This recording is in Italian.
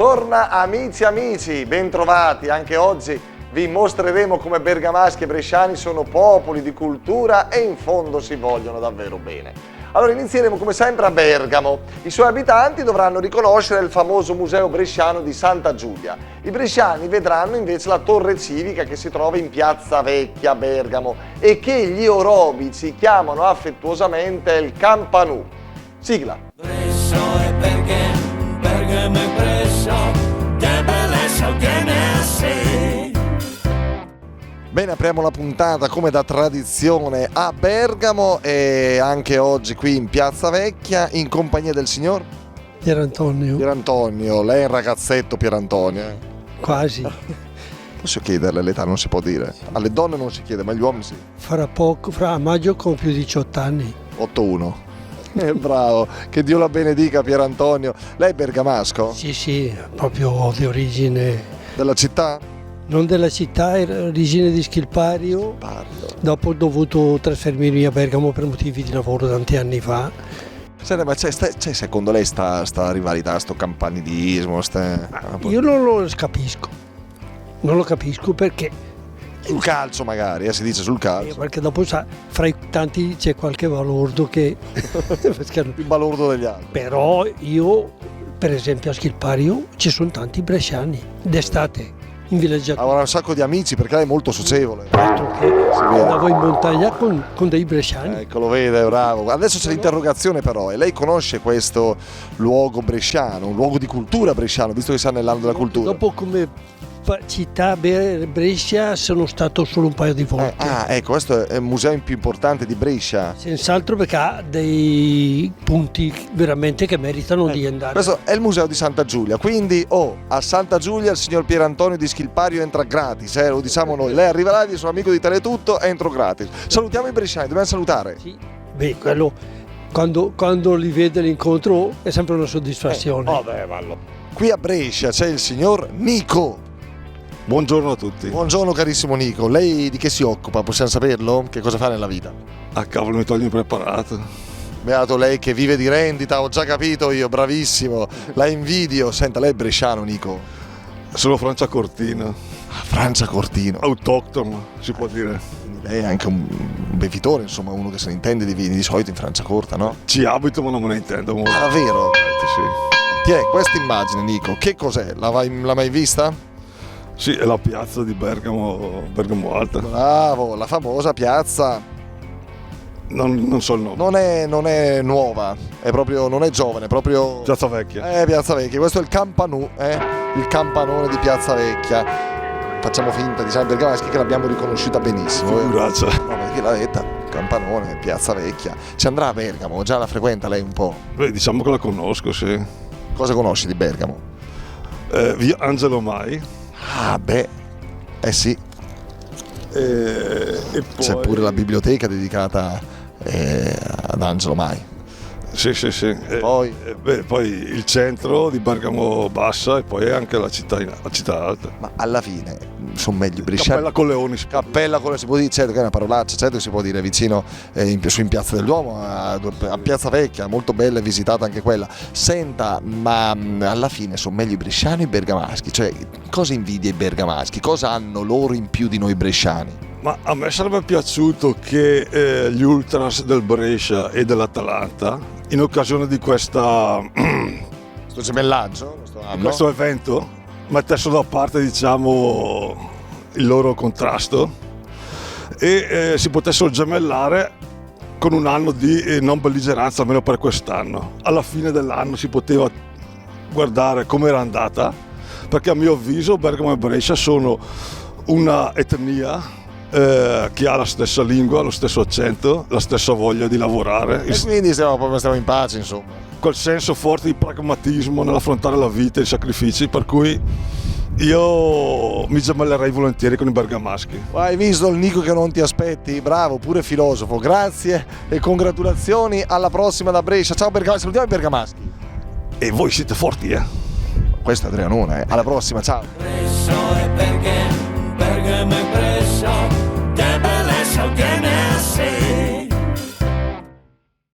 Torna amici, bentrovati. Anche oggi vi mostreremo come bergamaschi e bresciani sono popoli di cultura e in fondo si vogliono davvero bene. Allora inizieremo come sempre a Bergamo. I suoi abitanti dovranno riconoscere il famoso museo bresciano di Santa Giulia. I bresciani vedranno invece la torre civica che si trova in Piazza Vecchia a Bergamo e che gli orobici chiamano affettuosamente il Campanù. Sigla. Brescia e Bergamo e Brescia, che bellezza che ne sei. Bene, apriamo la puntata come da tradizione a Bergamo e anche oggi qui in Piazza Vecchia in compagnia del signor Pierantonio. Pierantonio. Lei è un ragazzetto, Pierantonio? Quasi. Posso chiederle l'età? Non si può dire. Alle donne non si chiede, ma agli uomini sì. Fra maggio compio 18 anni. 8-1. Bravo, che Dio la benedica Pierantonio. Lei è bergamasco? Sì, proprio di origine, Della città? non della città, era origine di Schilpario. Dopo ho dovuto trasferirmi a Bergamo per motivi di lavoro tanti anni fa. Senti, ma c'è secondo lei sta rivalità, sto campanidismo? Io non lo capisco perché Sul calcio magari, si dice sul calcio. perché dopo fra i tanti c'è qualche balordo che Il balordo degli altri. però io per esempio a Schilpario ci sono tanti bresciani d'estate in villeggiatura. Avrà un sacco di amici perché lei è molto socievole. Altro che andavo in montagna con dei bresciani. Ecco, lo vede, bravo. Adesso c'è l'interrogazione però, e lei conosce questo luogo bresciano, un luogo di cultura bresciano, visto che sta nell'anno della cultura? Dopo come città Brescia sono stato solo un paio di volte. Ecco, questo è il museo più importante di Brescia. Senz'altro perché ha dei punti veramente che meritano di andare. Questo è il museo di Santa Giulia, quindi a Santa Giulia il signor Pierantonio di Schilpario entra gratis, lo diciamo noi. Lei arriva là, sono amico di Teletutto, entro gratis. Salutiamo i bresciani, dobbiamo salutare. Sì. Beh, quello quando li vede l'incontro è sempre una soddisfazione. Qui a Brescia c'è il signor Nico. Buongiorno a tutti. Buongiorno carissimo Nico, lei di che si occupa? Possiamo saperlo? Che cosa fa nella vita? Ah, cavolo, mi togli impreparato. Beato lei che vive di rendita, ho già capito io, bravissimo. La invidio. Senta, lei è bresciano Nico? Sono Franciacortino, Franciacortino. autoctono, si può dire. Quindi lei è anche un bevitore, insomma, uno che se ne intende di vini di solito in Franciacorta, no? Ci abito ma non me ne intendo molto. Ah, davvero? Sì. Ti è questa immagine Nico, che cos'è? L'ha mai vista? Sì, è la piazza di Bergamo Alta. Bravo, la famosa piazza. Non so il nome. Non è nuova, è proprio, non è giovane, è proprio... Piazza Vecchia. Piazza Vecchia, questo è il Campanù, il campanone di Piazza Vecchia. Facciamo finta, diciamo, bergamaschi che l'abbiamo riconosciuta benissimo. Figuraccia. No, perché l'ha detta, Campanone, Piazza Vecchia. Ci andrà a Bergamo, già la frequenta lei un po'. Beh, diciamo che la conosco, sì. Cosa conosci di Bergamo? Via Angelo Mai. Ah, beh, sì. E poi... C'è pure la biblioteca dedicata ad Angelo Mai. Sì. Poi? Poi il centro di Bergamo Bassa e poi anche la città alta. Ma alla fine sono meglio i bresciani. Cappella Colleoni. Cappella Colleoni si può dire, certo che è una parolaccia, certo che si può dire vicino in Piazza del Duomo, a Piazza Vecchia, molto bella e visitata anche quella. Senta, ma alla fine sono meglio i bresciani o i bergamaschi? Cioè, cosa invidia i bergamaschi? Cosa hanno loro in più di noi bresciani? Ma a me sarebbe piaciuto che gli ultras del Brescia e dell'Atalanta, in occasione di questo gemellaggio, questo evento, mettessero da parte, diciamo, il loro contrasto e si potessero gemellare con un anno di non belligeranza, almeno per quest'anno. Alla fine dell'anno si poteva guardare come era andata, perché a mio avviso Bergamo e Brescia sono una etnia che ha la stessa lingua, lo stesso accento, la stessa voglia di lavorare. E quindi stiamo in pace, insomma. Quel senso forte di pragmatismo nell'affrontare la vita e i sacrifici, per cui io mi gemellerei volentieri con i bergamaschi. Hai visto il Nico che non ti aspetti? Bravo, pure filosofo. Grazie e congratulazioni, alla prossima da Brescia. Ciao Bergamaschi, salutiamo i bergamaschi. E voi siete forti, Questo è Adrianone, alla prossima, ciao. Brescia e Bergamo e Brescia, che bellezza che ne sei.